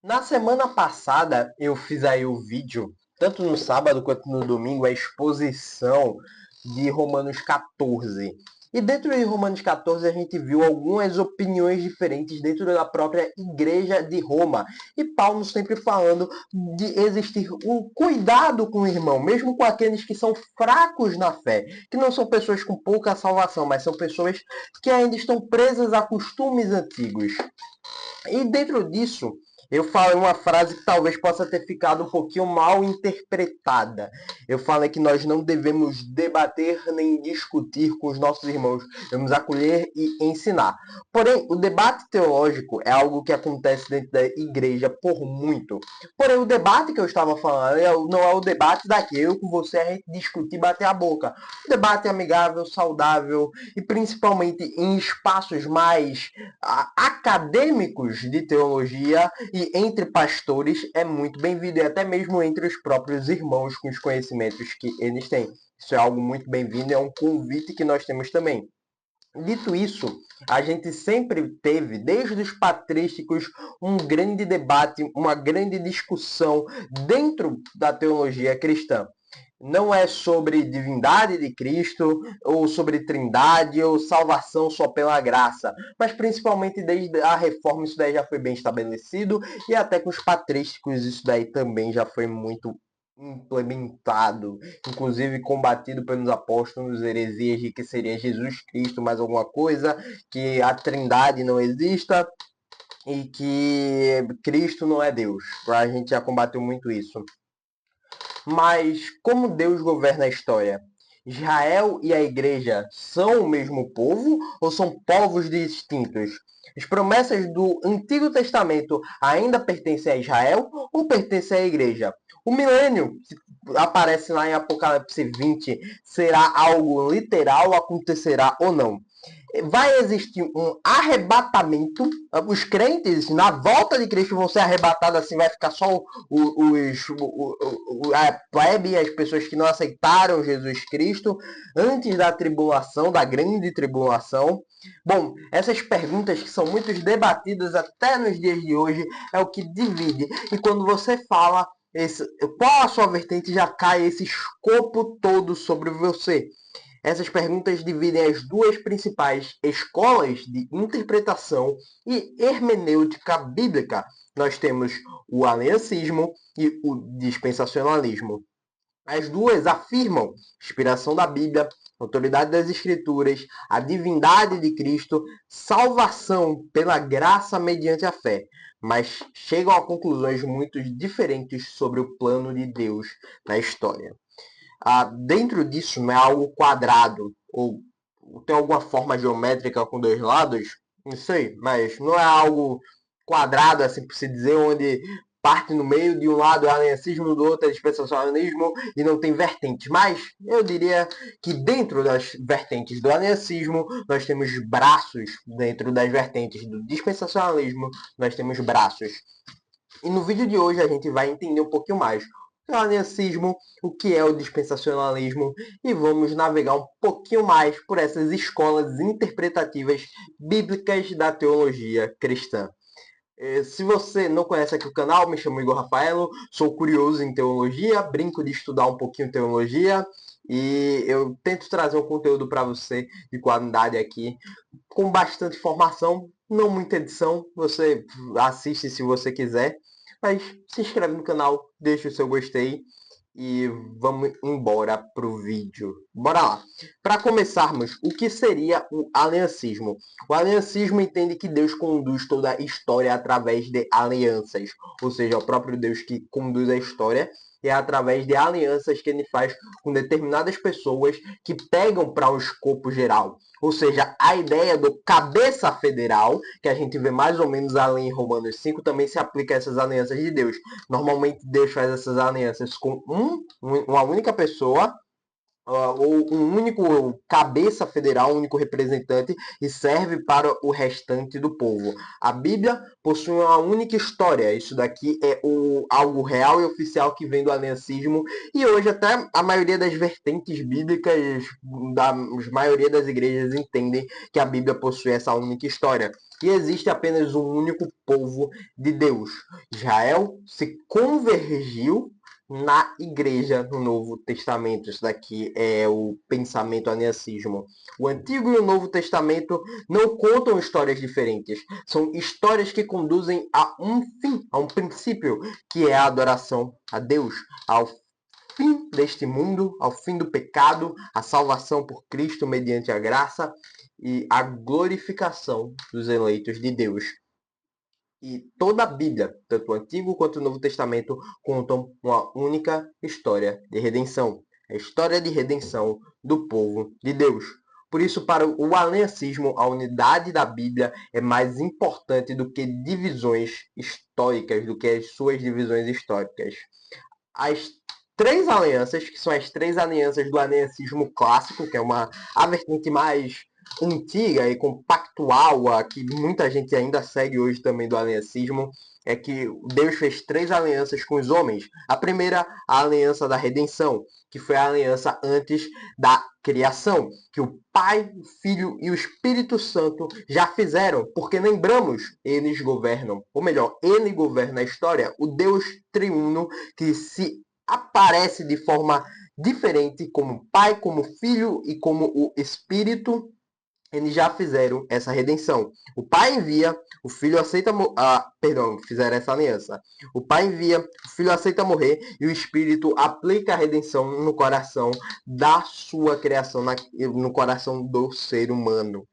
Na semana passada eu fiz aí o vídeo, tanto no sábado quanto no domingo, a exposição de Romanos 14. E dentro de Romanos 14 a gente viu algumas opiniões diferentes dentro da própria igreja de Roma. E Paulo sempre falando de existir um cuidado com o irmão, mesmo com aqueles que são fracos na fé, que não são pessoas com pouca salvação, mas são pessoas que ainda estão presas a costumes antigos. E dentro disso, eu falei uma frase que talvez possa ter ficado um pouquinho mal interpretada. Eu falei que nós não devemos debater nem discutir com os nossos irmãos, devemos acolher e ensinar. Porém, o debate teológico é algo que acontece dentro da igreja por muito. Porém, o debate que eu estava falando não é o debate daqui, eu com você, a gente discutir e bater a boca. O debate é amigável, saudável e principalmente em espaços mais acadêmicos de teologia e entre pastores é muito bem-vindo, e até mesmo entre os próprios irmãos com os conhecimentos que eles têm. Isso é algo muito bem-vindo e é um convite que nós temos também. Dito isso, a gente sempre teve, desde os patrísticos, um grande debate, uma grande discussão dentro da teologia cristã. Não é sobre divindade de Cristo, ou sobre trindade, ou salvação só pela graça, mas principalmente desde a reforma isso daí já foi bem estabelecido, e até com os patrísticos isso daí também já foi muito implementado, inclusive combatido pelos apóstolos, heresias de que seria Jesus Cristo mais alguma coisa, que a trindade não exista e que Cristo não é Deus. A gente já combateu muito isso. Mas como Deus governa a história? Israel e a igreja são o mesmo povo ou são povos distintos? As promessas do Antigo Testamento ainda pertencem a Israel ou pertencem à igreja? O milênio, que aparece lá em Apocalipse 20, será algo literal, acontecerá ou não? Vai existir um arrebatamento. Os crentes, na volta de Cristo, vão ser arrebatados assim, vai ficar só a plebe e as pessoas que não aceitaram Jesus Cristo antes da tribulação, da grande tribulação. Bom, essas perguntas que são muito debatidas até nos dias de hoje é o que divide. E quando você fala qual a sua vertente, já cai esse escopo todo sobre você. Essas perguntas dividem as duas principais escolas de interpretação e hermenêutica bíblica. Nós temos o aliancismo e o dispensacionalismo. As duas afirmam inspiração da Bíblia, autoridade das Escrituras, a divindade de Cristo, salvação pela graça mediante a fé, mas chegam a conclusões muito diferentes sobre o plano de Deus na história. Dentro disso não é algo quadrado ou tem alguma forma geométrica com dois lados, não sei, mas não é algo quadrado, assim por se dizer, onde parte no meio, de um lado é aliancismo, do outro é dispensacionalismo e não tem vertentes. Mas eu diria que dentro das vertentes do aliancismo nós temos braços, dentro das vertentes do dispensacionalismo nós temos braços. E no vídeo de hoje a gente vai entender um pouquinho mais o aliancismo, o que é o dispensacionalismo e vamos navegar um pouquinho mais por essas escolas interpretativas bíblicas da teologia cristã. Se você não conhece aqui o canal, me chamo Igor Rafaelo, sou curioso em teologia, brinco de estudar um pouquinho teologia e eu tento trazer um conteúdo para você de qualidade aqui, com bastante informação, não muita edição, você assiste se você quiser, mas se inscreve no canal, deixa o seu gostei e vamos embora pro vídeo. Bora lá. Para começarmos, o que seria o aliancismo? O aliancismo entende que Deus conduz toda a história através de alianças, ou seja, é o próprio Deus que conduz a história e é através de alianças que ele faz com determinadas pessoas que pegam para um escopo geral. Ou seja, a ideia do cabeça federal, que a gente vê mais ou menos ali em Romanos 5, também se aplica a essas alianças de Deus. Normalmente Deus faz essas alianças com uma única pessoa ou um único cabeça federal, um único representante, e serve para o restante do povo. A Bíblia possui uma única história. Isso daqui é algo real e oficial que vem do aliancismo, e hoje até a maioria das vertentes bíblicas, da maioria das igrejas entendem que a Bíblia possui essa única história. E existe apenas um único povo de Deus. Israel se convergiu na igreja no Novo Testamento. Isso daqui é o pensamento aniacismo. O Antigo e o Novo Testamento não contam histórias diferentes. São histórias que conduzem a um fim, a um princípio, que é a adoração a Deus, ao fim deste mundo, ao fim do pecado, a salvação por Cristo mediante a graça e a glorificação dos eleitos de Deus. E toda a Bíblia, tanto o Antigo quanto o Novo Testamento, contam uma única história de redenção. A história de redenção do povo de Deus. Por isso, para o aliancismo, a unidade da Bíblia é mais importante do que divisões históricas, do que as suas divisões históricas. As três alianças, que são as três alianças do aliancismo clássico, que é a vertente mais antiga e compactual, a que muita gente ainda segue hoje também do aliancismo, é que Deus fez três alianças com os homens. A primeira, a aliança da redenção, que foi a aliança antes da criação, que o Pai, o Filho e o Espírito Santo já fizeram, porque lembramos, eles governam, ou melhor, ele governa a história, o Deus triuno que se aparece de forma diferente como Pai, como Filho e como o Espírito. Eles já fizeram essa redenção. O Pai envia, o Filho aceita... fizeram essa aliança. O Pai envia, o Filho aceita morrer e o Espírito aplica a redenção no coração da sua criação, no coração do ser humano.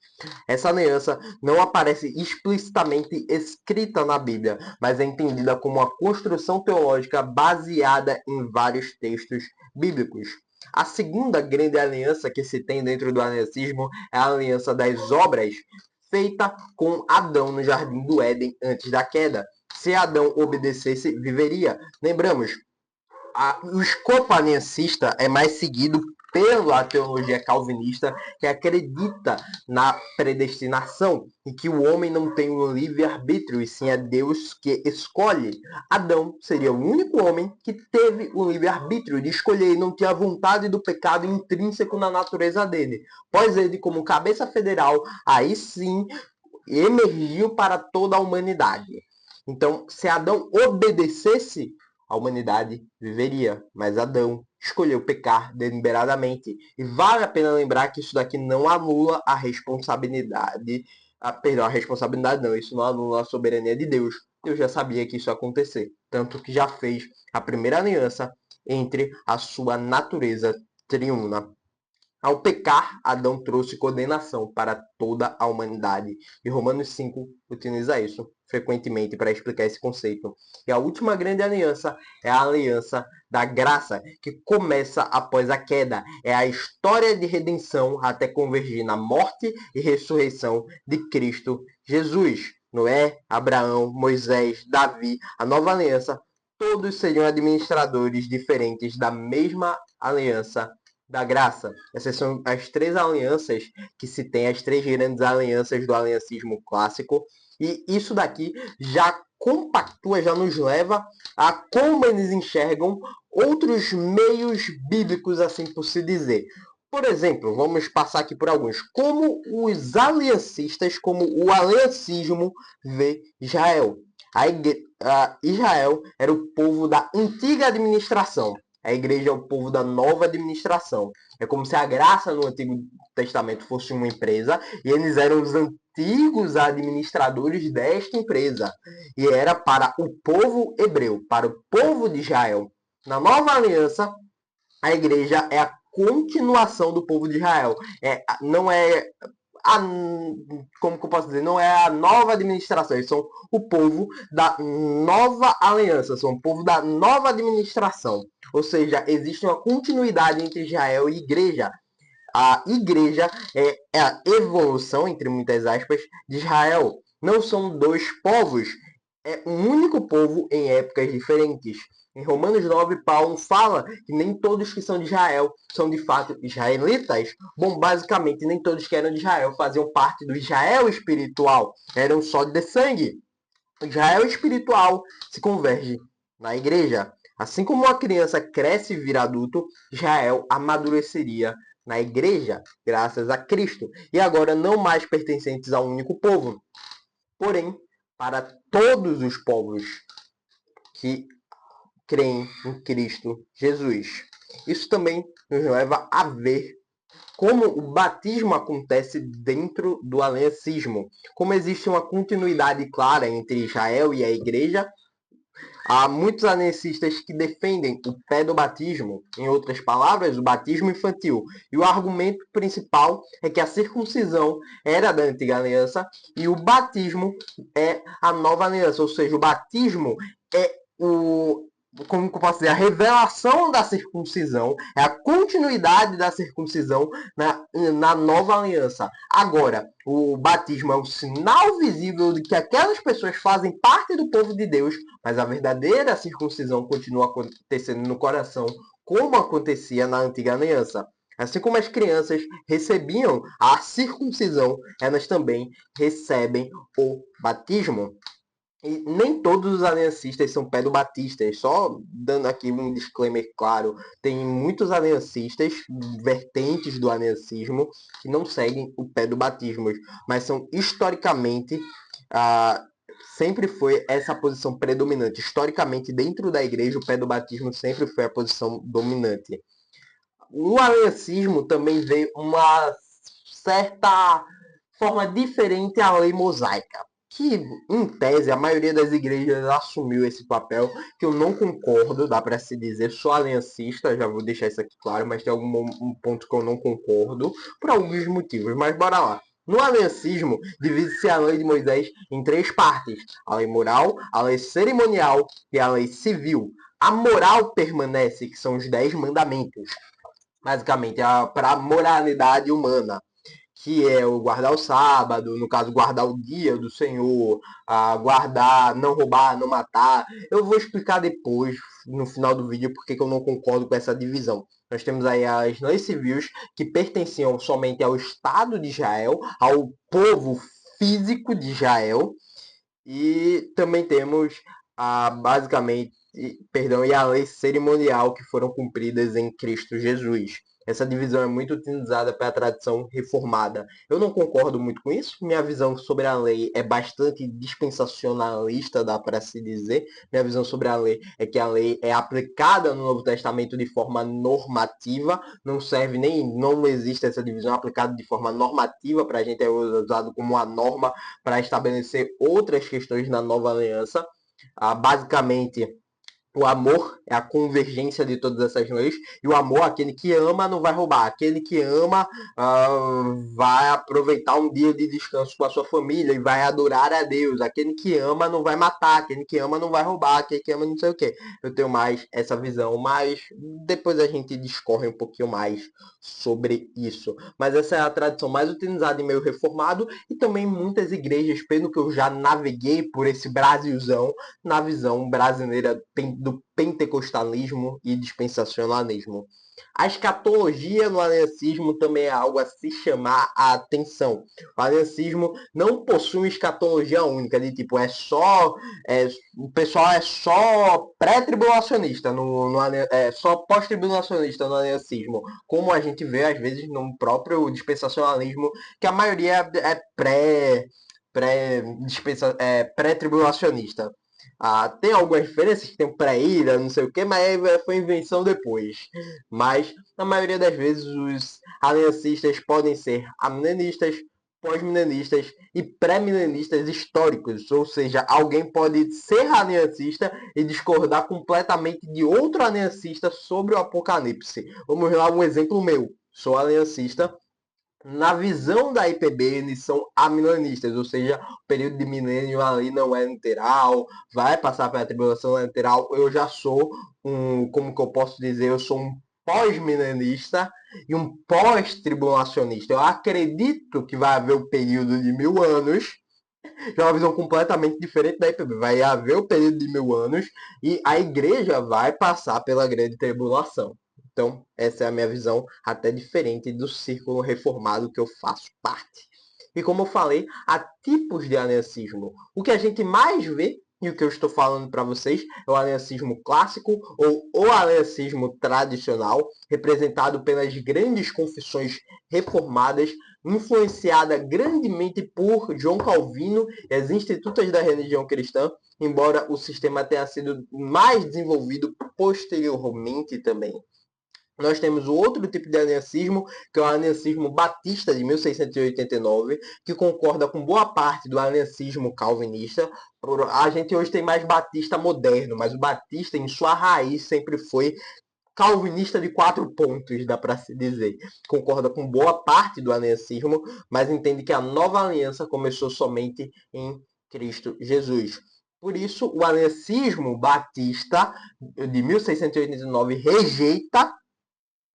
Essa aliança não aparece explicitamente escrita na Bíblia, mas é entendida como uma construção teológica baseada em vários textos bíblicos. A segunda grande aliança que se tem dentro do aliancismo é a aliança das obras, feita com Adão no jardim do Éden antes da queda. Se Adão obedecesse, viveria. Lembramos, o escopo aliancista é mais seguido pela teologia calvinista, que acredita na predestinação e que o homem não tem um livre-arbítrio, e sim é Deus que escolhe. Adão seria o único homem que teve o livre-arbítrio de escolher e não tinha a vontade do pecado intrínseco na natureza dele. Pois ele, como cabeça federal, aí sim emergiu para toda a humanidade. Então, se Adão obedecesse, a humanidade viveria, mas Adão escolheu pecar deliberadamente. E vale a pena lembrar que isso daqui não anula a responsabilidade. A responsabilidade não, isso não anula a soberania de Deus. Deus já sabia que isso ia acontecer, tanto que já fez a primeira aliança entre a sua natureza triuna. Ao pecar, Adão trouxe condenação para toda a humanidade. E Romanos 5 utiliza isso frequentemente para explicar esse conceito. E a última grande aliança é a aliança da graça, que começa após a queda. É a história de redenção até convergir na morte e ressurreição de Cristo Jesus. Noé, Abraão, Moisés, Davi, a nova aliança, todos seriam administradores diferentes da mesma aliança da graça. Essas são as três alianças que se tem, as três grandes alianças do aliancismo clássico. E isso daqui já compactua, já nos leva a como eles enxergam outros meios bíblicos, assim por se dizer. Por exemplo, vamos passar aqui por alguns. Como os aliancistas, como o aliancismo vê Israel. Israel era o povo da antiga administração. A igreja é o povo da nova administração. É como se a graça no Antigo Testamento fosse uma empresa e eles eram os antigos administradores desta empresa. E era para o povo hebreu, para o povo de Israel. Na nova aliança, a igreja é a continuação do povo de Israel. Não é como que eu posso dizer, não é a nova administração, eles são o povo da nova aliança, são o povo da nova administração. Ou seja, existe uma continuidade entre Israel e igreja. A igreja é a evolução, entre muitas aspas, de Israel. Não são dois povos, é um único povo em épocas diferentes. Em Romanos 9, Paulo fala que nem todos que são de Israel são de fato israelitas. Bom, basicamente, nem todos que eram de Israel faziam parte do Israel espiritual, eram só de sangue. O Israel espiritual se converge na igreja. Assim como uma criança cresce e vira adulto, Israel amadureceria na igreja, graças a Cristo. E agora não mais pertencentes a um único povo, porém, para todos os povos que creem em Cristo Jesus. Isso também nos leva a ver como o batismo acontece dentro do aliancismo. Como existe uma continuidade clara entre Israel e a igreja, há muitos aliancistas que defendem o pé do batismo, em outras palavras, o batismo infantil. E o argumento principal é que a circuncisão era da antiga aliança e o batismo é a nova aliança. Ou seja, o batismo é como eu posso dizer, a revelação da circuncisão, é a continuidade da circuncisão na nova aliança. Agora, o batismo é um sinal visível de que aquelas pessoas fazem parte do povo de Deus, mas a verdadeira circuncisão continua acontecendo no coração, como acontecia na antiga aliança. Assim como as crianças recebiam a circuncisão, elas também recebem o batismo. E nem todos os aliancistas são pedobatistas, só dando aqui um disclaimer claro, tem muitos aliancistas, vertentes do aliancismo, que não seguem o pedobatismo, mas são historicamente, sempre foi essa posição predominante. Historicamente, dentro da igreja, o pedobatismo sempre foi a posição dominante. O aliancismo também veio uma certa forma diferente à lei mosaica, que, em tese, a maioria das igrejas assumiu esse papel, que eu não concordo, dá para se dizer, sou aliancista, já vou deixar isso aqui claro, mas tem um ponto que eu não concordo, por alguns motivos, mas bora lá. No aliancismo, divide-se a lei de Moisés em três partes: a lei moral, a lei cerimonial e a lei civil. A moral permanece, que são os 10 mandamentos, basicamente, para a moralidade humana, que é o guardar o sábado, no caso, guardar o dia do Senhor, guardar, não roubar, não matar. Eu vou explicar depois, no final do vídeo, porque eu não concordo com essa divisão. Nós temos aí as leis civis, que pertenciam somente ao Estado de Israel, ao povo físico de Israel, e também temos, basicamente, e a lei cerimonial, que foram cumpridas em Cristo Jesus. Essa divisão é muito utilizada pela tradição reformada. Eu não concordo muito com isso. Minha visão sobre a lei é bastante dispensacionalista, dá para se dizer. Minha visão sobre a lei é que a lei é aplicada no Novo Testamento de forma normativa. Não serve nem, não existe essa divisão aplicada de forma normativa. Para a gente é usado como uma norma para estabelecer outras questões na nova aliança. Basicamente, o amor é a convergência de todas essas leis. E o amor, aquele que ama, não vai roubar. Aquele que ama vai aproveitar um dia de descanso com a sua família e vai adorar a Deus. Aquele que ama não vai matar. Aquele que ama não vai roubar. Aquele que ama não sei o quê. Eu tenho mais essa visão, mas depois a gente discorre um pouquinho mais sobre isso. Mas essa é a tradição mais utilizada em meio reformado e também muitas igrejas, pelo que eu já naveguei por esse Brasilzão, na visão brasileira do pentecostalismo e dispensacionalismo. A escatologia no aliancismo também é algo a se chamar a atenção. O aliancismo não possui uma escatologia única, de tipo, o pessoal é só pré-tribulacionista, só pós-tribulacionista no aliancismo, como a gente vê às vezes no próprio dispensacionalismo, que a maioria é pré-tribulacionista. Tem algumas diferenças, que tem o pré-ira, não sei o que, mas foi invenção depois. Mas, na maioria das vezes, os aliancistas podem ser amilenistas, pós-milenistas e pré-milenistas históricos. Ou seja, alguém pode ser aliancista e discordar completamente de outro aliancista sobre o Apocalipse. Vamos lá, um exemplo meu. Sou aliancista. Na visão da IPB, eles são amilenistas, ou seja, o período de milênio ali não é literal, vai passar pela tribulação literal. Eu já sou como que eu posso dizer, eu sou um pós-milenista e um pós-tribulacionista. Eu acredito que vai haver um período de 1000 anos Já é uma visão completamente diferente da IPB. Vai haver o período de 1000 anos e a igreja vai passar pela grande tribulação. Então, essa é a minha visão, até diferente do círculo reformado que eu faço parte. E como eu falei, há tipos de aliancismo. O que a gente mais vê, e o que eu estou falando para vocês, é o aliancismo clássico ou o aliancismo tradicional, representado pelas grandes confissões reformadas, influenciada grandemente por João Calvino e as institutas da religião cristã, embora o sistema tenha sido mais desenvolvido posteriormente também. Nós temos o outro tipo de aliancismo, que é o aliancismo batista de 1689, que concorda com boa parte do aliancismo calvinista. A gente hoje tem mais batista moderno, mas o batista, em sua raiz, sempre foi calvinista de 4 pontos, dá para se dizer. Concorda com boa parte do aliancismo, mas entende que a nova aliança começou somente em Cristo Jesus. Por isso, o aliancismo batista de 1689 rejeita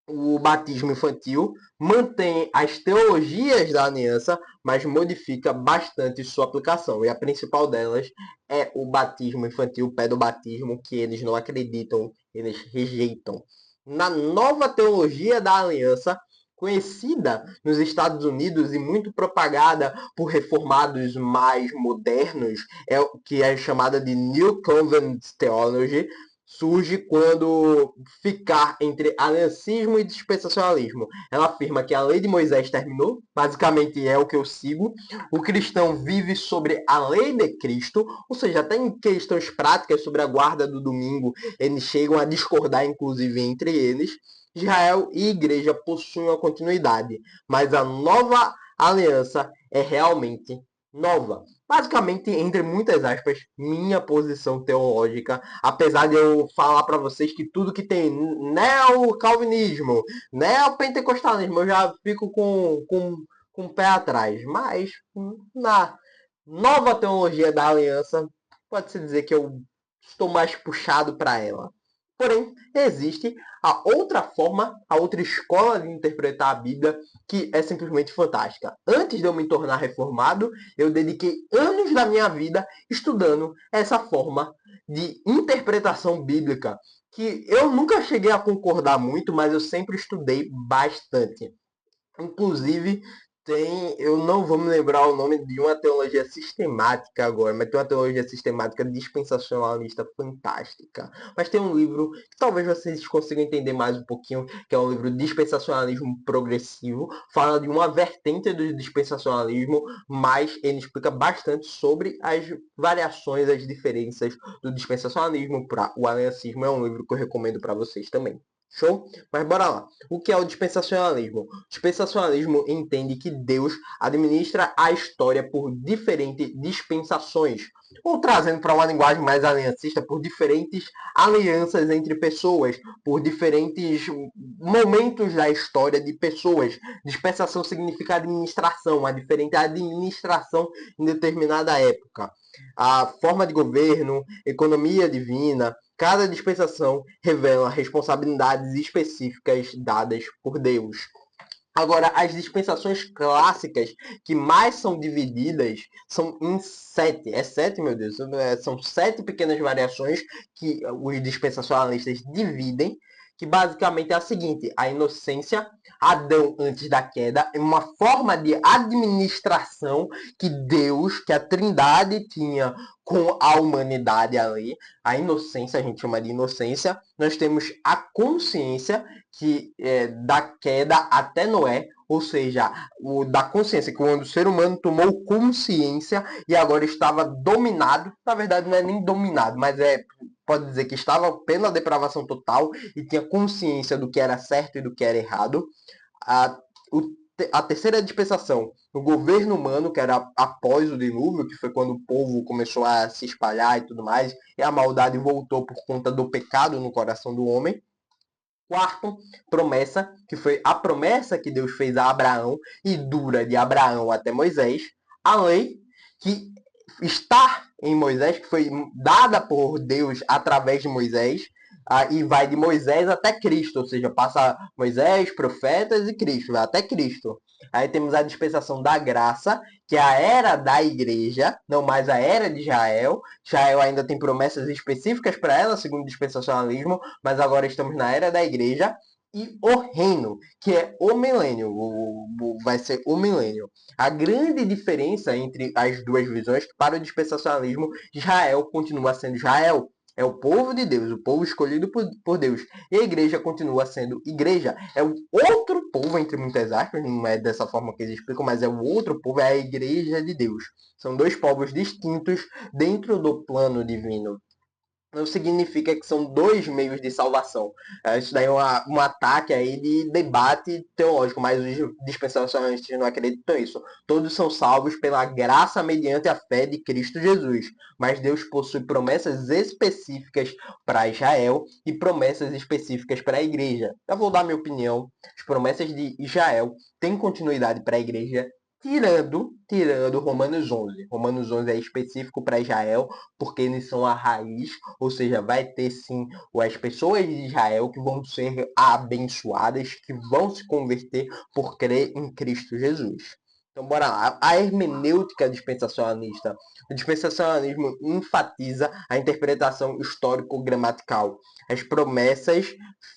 o batismo infantil, mantém as teologias da aliança, mas modifica bastante sua aplicação. E a principal delas é o batismo infantil, o pedobatismo, que eles não acreditam, eles rejeitam. Na nova teologia da aliança, conhecida nos Estados Unidos e muito propagada por reformados mais modernos, é o que é chamada de New Covenant Theology, surge quando ficar entre aliancismo e dispensacionalismo. Ela afirma que a lei de Moisés terminou, basicamente é o que eu sigo. O cristão vive sobre a lei de Cristo, ou seja, até em questões práticas sobre a guarda do domingo, eles chegam a discordar, inclusive, entre eles. Israel e igreja possuem uma continuidade, mas a nova aliança é realmente nova. Basicamente, entre muitas aspas, minha posição teológica, apesar de eu falar para vocês que tudo que tem neo-calvinismo, neo-pentecostalismo, eu já fico com o pé atrás. Mas, na nova teologia da aliança, pode-se dizer que eu estou mais puxado para ela. Porém, existe a outra forma, a outra escola de interpretar a Bíblia, que é simplesmente fantástica. Antes de eu me tornar reformado, eu dediquei anos da minha vida estudando essa forma de interpretação bíblica, que eu nunca cheguei a concordar muito, mas eu sempre estudei bastante. Inclusive, eu não vou me lembrar o nome de uma teologia sistemática agora, mas tem uma teologia sistemática dispensacionalista fantástica. Mas tem um livro que talvez vocês consigam entender mais um pouquinho, que é um livro Dispensacionalismo Progressivo, fala de uma vertente do dispensacionalismo, mas ele explica bastante sobre as variações, as diferenças do dispensacionalismo para o aliancismo. É um livro que eu recomendo para vocês também. Show? Mas bora lá. O que é o dispensacionalismo? O dispensacionalismo entende que Deus administra a história por diferentes dispensações, ou trazendo para uma linguagem mais aliancista, por diferentes alianças entre pessoas, por diferentes momentos da história de pessoas. Dispensação significa administração, uma diferente administração em determinada época. A forma de governo, economia divina, cada dispensação revela responsabilidades específicas dadas por Deus. Agora, as dispensações clássicas que mais são divididas são em 7. É 7, meu Deus? São 7 pequenas variações que os dispensacionalistas dividem, que basicamente é a seguinte: a inocência, Adão antes da queda, é uma forma de administração que Deus, que a Trindade tinha com a humanidade ali. A inocência, a gente chama de inocência. Nós temos a consciência, que é da queda até Noé, ou seja, da consciência, que quando o ser humano tomou consciência e agora estava dominado, na verdade não é nem dominado, mas pode dizer que estava pela depravação total e tinha consciência do que era certo e do que era errado. A terceira dispensação, o governo humano, que era após o dilúvio, que foi quando o povo começou a se espalhar e tudo mais, e a maldade voltou por conta do pecado no coração do homem. Quarto, promessa, que foi a promessa que Deus fez a Abraão e dura de Abraão até Moisés. A lei, que está em Moisés, que foi dada por Deus através de Moisés. e vai de Moisés até Cristo, ou seja, passa Moisés, profetas e Cristo, vai até Cristo. Aí temos a dispensação da graça, que é a era da igreja, não mais a era de Israel. Israel ainda tem promessas específicas para ela, segundo o dispensacionalismo, mas agora estamos na era da igreja. E o reino, que é o milênio, vai ser o milênio. A grande diferença entre as duas visões é que para o dispensacionalismo, Israel continua sendo Israel. É o povo de Deus, o povo escolhido por Deus. E a igreja continua sendo igreja. É o outro povo, entre muitas aspas, não é dessa forma que eles explicam, mas é o outro povo, é a igreja de Deus. São dois povos distintos dentro do plano divino. Não significa que são dois meios de salvação. Isso daí é um ataque aí de debate teológico, mas os dispensacionalistas não acreditam nisso. Todos são salvos pela graça mediante a fé de Cristo Jesus. Mas Deus possui promessas específicas para Israel e promessas específicas para a igreja. Eu vou dar minha opinião. As promessas de Israel têm continuidade para a igreja, tirando Romanos 11. Romanos 11 é específico para Israel, porque eles são a raiz, ou seja, vai ter sim as pessoas de Israel que vão ser abençoadas, que vão se converter por crer em Cristo Jesus. Então, bora lá. A hermenêutica dispensacionalista. O dispensacionalismo enfatiza a interpretação histórico-gramatical. As promessas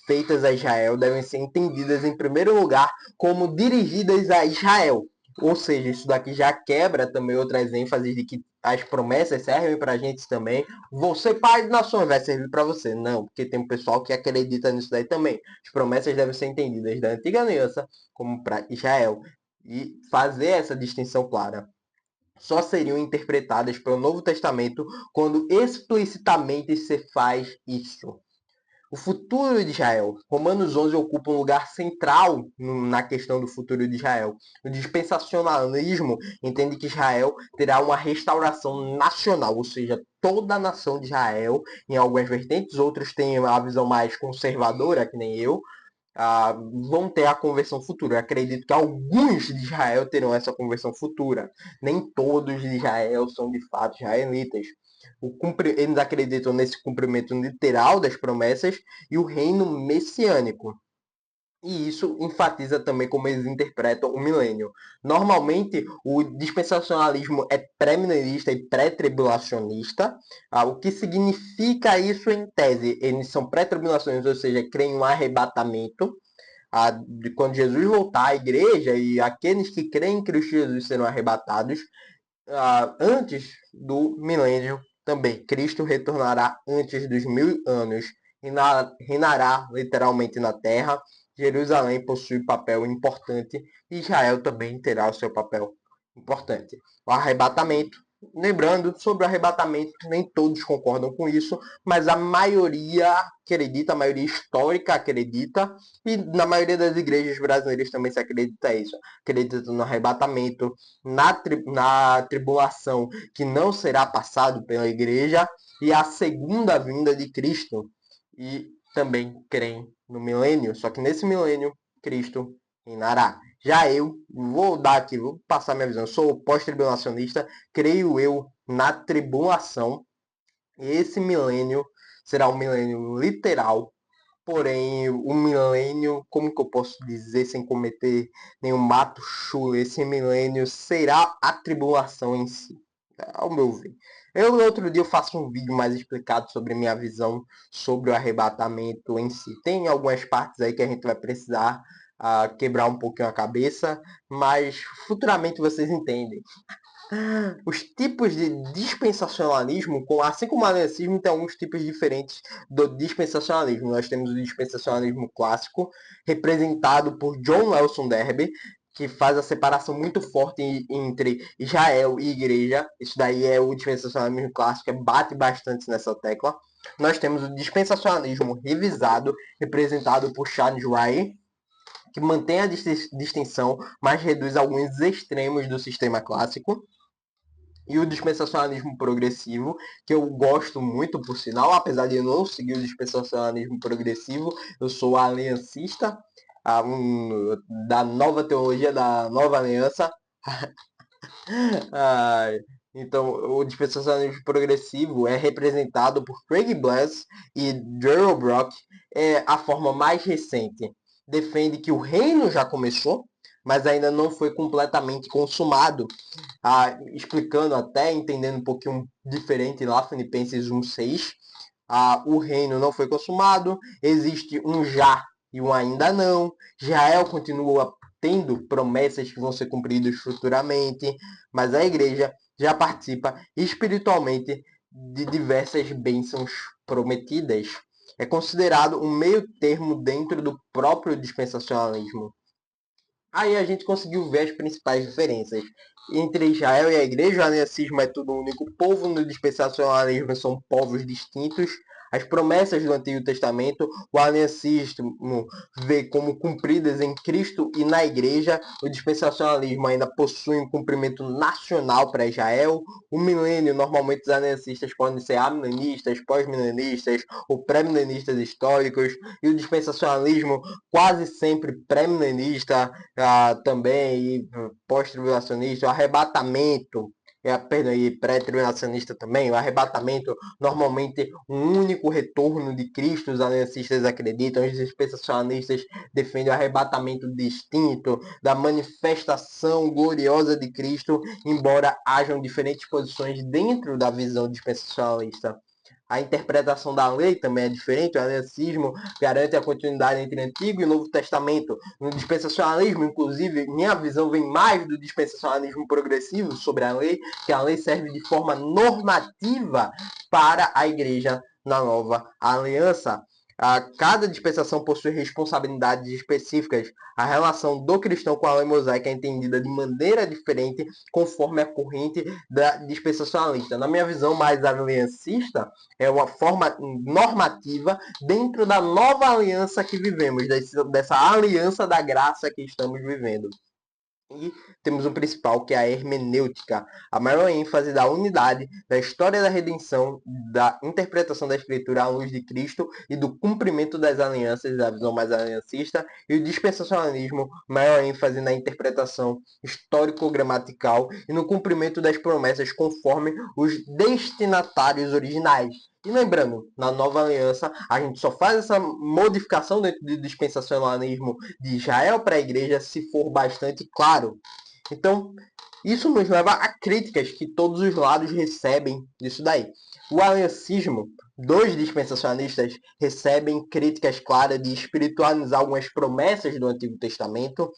feitas a Israel devem ser entendidas, em primeiro lugar, como dirigidas a Israel. Ou seja, isso daqui já quebra também outras ênfases de que as promessas servem para a gente também. Você, pai de nações, vai servir para você. Não, porque tem um pessoal que acredita nisso daí também. As promessas devem ser entendidas da antiga aliança como para Israel. E fazer essa distinção clara. Só seriam interpretadas pelo Novo Testamento quando explicitamente se faz isso. O futuro de Israel. Romanos 11 ocupa um lugar central na questão do futuro de Israel. O dispensacionalismo entende que Israel terá uma restauração nacional, ou seja, toda a nação de Israel, em algumas vertentes, outros têm a visão mais conservadora, que nem eu, vão ter a conversão futura. Eu acredito que alguns de Israel terão essa conversão futura. Nem todos de Israel são de fato israelitas. Eles acreditam nesse cumprimento literal das promessas e o reino messiânico. E isso enfatiza também como eles interpretam o milênio. Normalmente, o dispensacionalismo é pré-milenista e pré-tribulacionista. O que significa isso em tese? Eles são pré-tribulacionistas, ou seja, creem em um arrebatamento. De quando Jesus voltar à igreja e aqueles que creem em Cristo Jesus serão arrebatados antes do milênio também. Cristo retornará antes dos 1000 anos e reinará literalmente na terra. Jerusalém possui papel importante e Israel também terá o seu papel importante. O arrebatamento. Lembrando, sobre o arrebatamento, nem todos concordam com isso, mas a maioria acredita, a maioria histórica acredita, e na maioria das igrejas brasileiras também se acredita isso. Acredita no arrebatamento, na tribulação que não será passado pela igreja e a segunda vinda de Cristo. E também creem no milênio, só que nesse milênio Cristo reinará. Já eu vou passar minha visão. Eu sou pós-tribulacionista, creio eu na tribulação. E esse milênio será um milênio literal. Porém, o milênio, como que eu posso dizer sem cometer nenhum ato chulo, esse milênio será a tribulação em si, ao meu ver. Outro dia eu faço um vídeo mais explicado sobre minha visão sobre o arrebatamento em si. Tem algumas partes aí que a gente vai precisar quebrar um pouquinho a cabeça, mas futuramente vocês entendem. Os tipos de dispensacionalismo, assim como o aliancismo, tem alguns tipos diferentes do dispensacionalismo. Nós temos o dispensacionalismo clássico, representado por John Nelson Darby, que faz a separação muito forte entre Israel e igreja. Isso daí é o dispensacionalismo clássico, bate bastante nessa tecla. Nós temos o dispensacionalismo revisado, representado por Charles Rye, que mantém a distinção, mas reduz alguns extremos do sistema clássico. E o dispensacionalismo progressivo, que eu gosto muito, por sinal, apesar de eu não seguir o dispensacionalismo progressivo, eu sou aliancista da nova teologia, da nova aliança. Então, o dispensacionalismo progressivo é representado por Craig Bless e Darrell Brock, é a forma mais recente. Defende que o reino já começou, mas ainda não foi completamente consumado. Explicando até, entendendo um pouquinho diferente lá, Filipenses 1:6. O reino não foi consumado, existe um já e um ainda não. Israel continua tendo promessas que vão ser cumpridas futuramente, mas a igreja já participa espiritualmente de diversas bênçãos prometidas. É considerado um meio termo dentro do próprio dispensacionalismo. Aí a gente conseguiu ver as principais diferenças. Entre Israel e a igreja, o aliancismo é tudo um único povo, no dispensacionalismo são povos distintos. As promessas do Antigo Testamento, o aliancismo vê como cumpridas em Cristo e na igreja. O dispensacionalismo ainda possui um cumprimento nacional para Israel. O milênio, normalmente os aliancistas podem ser amilenistas, pós-milenistas ou pré-milenistas históricos. E o dispensacionalismo quase sempre pré-milenista, também, e pós-tribulacionista, o arrebatamento, perdão, e pré-tribulacionista também, o arrebatamento, normalmente um único retorno de Cristo, os aliancistas acreditam, os dispensacionalistas defendem o arrebatamento distinto da manifestação gloriosa de Cristo, embora hajam diferentes posições dentro da visão dispensacionalista. A interpretação da lei também é diferente. O aliancismo garante a continuidade entre Antigo e Novo Testamento. No dispensacionalismo, inclusive, minha visão vem mais do dispensacionalismo progressivo sobre a lei, que a lei serve de forma normativa para a igreja na nova aliança. Cada dispensação possui responsabilidades específicas. A relação do cristão com a lei mosaica é entendida de maneira diferente conforme a corrente da dispensacionalista. Na minha visão mais aliancista, é uma forma normativa dentro da nova aliança que vivemos, dessa aliança da graça que estamos vivendo. E temos o principal, que é a hermenêutica, a maior ênfase da unidade, da história da redenção, da interpretação da escritura à luz de Cristo e do cumprimento das alianças, da visão mais aliancista, e o dispensacionalismo, maior ênfase na interpretação histórico-gramatical e no cumprimento das promessas conforme os destinatários originais. E lembrando, na nova aliança, a gente só faz essa modificação dentro do dispensacionalismo de Israel para a igreja se for bastante claro. Então, isso nos leva a críticas que todos os lados recebem disso daí. O aliancismo dos dispensacionalistas recebem críticas claras de espiritualizar algumas promessas do Antigo Testamento,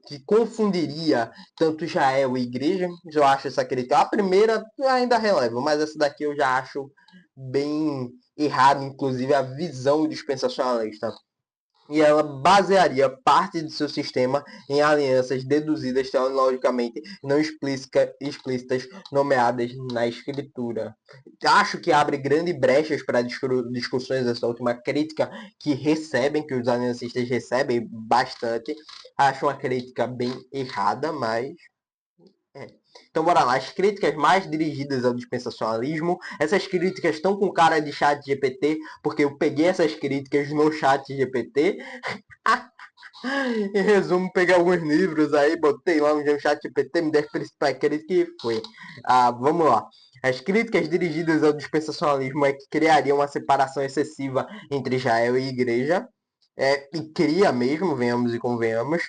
que confundiria tanto Israel e igreja. Eu acho essa crítica. A primeira ainda releva, mas essa daqui eu já acho bem errada, inclusive a visão dispensacionalista. E ela basearia parte de seu sistema em alianças deduzidas teologicamente e não explícitas nomeadas na escritura. Acho que abre grandes brechas para discussões essa última crítica que os aliancistas recebem bastante. Acho uma crítica bem errada, mas então bora lá, as críticas mais dirigidas ao dispensacionalismo. Essas críticas estão com cara de chat GPT, porque eu peguei essas críticas no chat GPT. Em resumo, peguei alguns livros aí, botei lá no chat GPT, me dei as principais críticas e foi. Vamos lá. As críticas dirigidas ao dispensacionalismo é que criaria uma separação excessiva entre Israel e igreja. E cria mesmo, venhamos e convenhamos,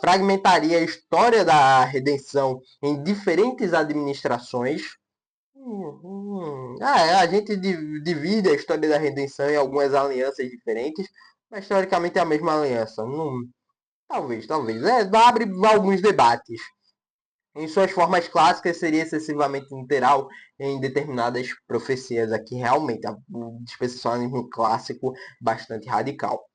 fragmentaria a história da redenção em diferentes administrações. A gente divide a história da redenção em algumas alianças diferentes, mas historicamente é a mesma aliança. Talvez. Abre alguns debates. Em suas formas clássicas, seria excessivamente literal em determinadas profecias. Aqui, realmente, o dispensacionalismo clássico bastante radical.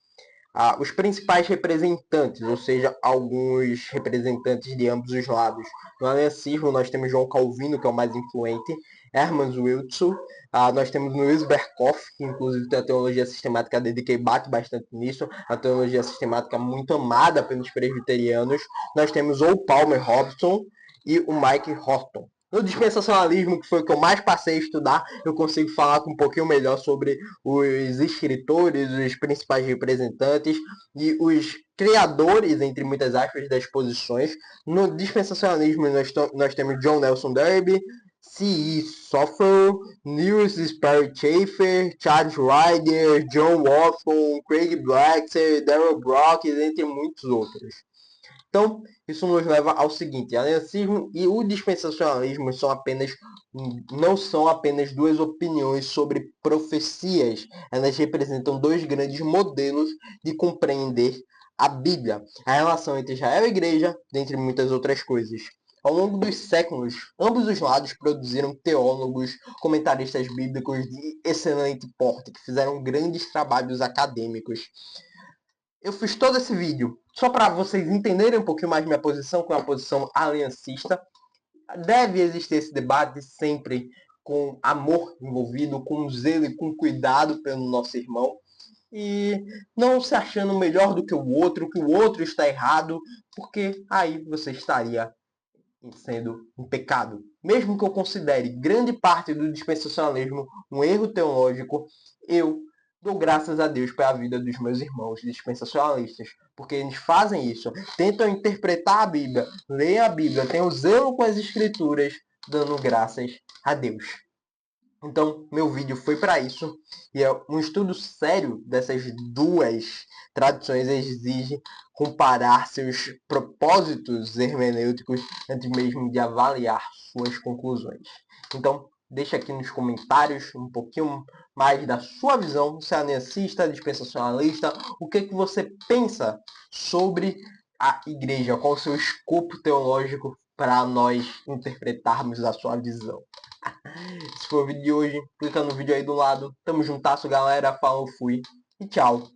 Os principais representantes, ou seja, alguns representantes de ambos os lados. No aliancismo, nós temos João Calvino, que é o mais influente, Hermann Wilson, nós temos Luiz Berkhoff, que inclusive tem a teologia sistemática dele que bate bastante nisso, a teologia sistemática muito amada pelos presbiterianos. Nós temos o Palmer Robson e o Mike Horton. No dispensacionalismo, que foi o que eu mais passei a estudar, eu consigo falar com um pouquinho melhor sobre os escritores, os principais representantes e os criadores, entre muitas aspas, das posições. No dispensacionalismo, nós temos John Nelson Darby, C.E. Soffel, Niels Sperry Chafer, Charles Ryder, John Watson, Craig Blackser, Darrell Brock, entre muitos outros. Então, isso nos leva ao seguinte: aliancismo e o dispensacionalismo não são apenas duas opiniões sobre profecias. Elas representam dois grandes modelos de compreender a Bíblia, a relação entre Israel e a Igreja, dentre muitas outras coisas. Ao longo dos séculos, ambos os lados produziram teólogos, comentaristas bíblicos de excelente porte, que fizeram grandes trabalhos acadêmicos. Eu fiz todo esse vídeo só para vocês entenderem um pouquinho mais minha posição, que é uma posição aliancista. Deve existir esse debate sempre com amor envolvido, com zelo e com cuidado pelo nosso irmão. E não se achando melhor do que o outro está errado, porque aí você estaria sendo um pecado. Mesmo que eu considere grande parte do dispensacionalismo um erro teológico, eu dou graças a Deus pela vida dos meus irmãos dispensacionalistas, porque eles fazem isso, tentam interpretar a Bíblia, leem a Bíblia, têm o zelo com as escrituras, dando graças a Deus. Então, meu vídeo foi para isso, e é um estudo sério dessas duas tradições exige comparar seus propósitos hermenêuticos antes mesmo de avaliar suas conclusões. Então, deixa aqui nos comentários um pouquinho mais da sua visão, se é aliancista, dispensacionalista, o que você pensa sobre a igreja, qual o seu escopo teológico para nós interpretarmos a sua visão. Esse foi o vídeo de hoje. Clica no vídeo aí do lado. Tamo juntasso, galera. Falou, fui e tchau.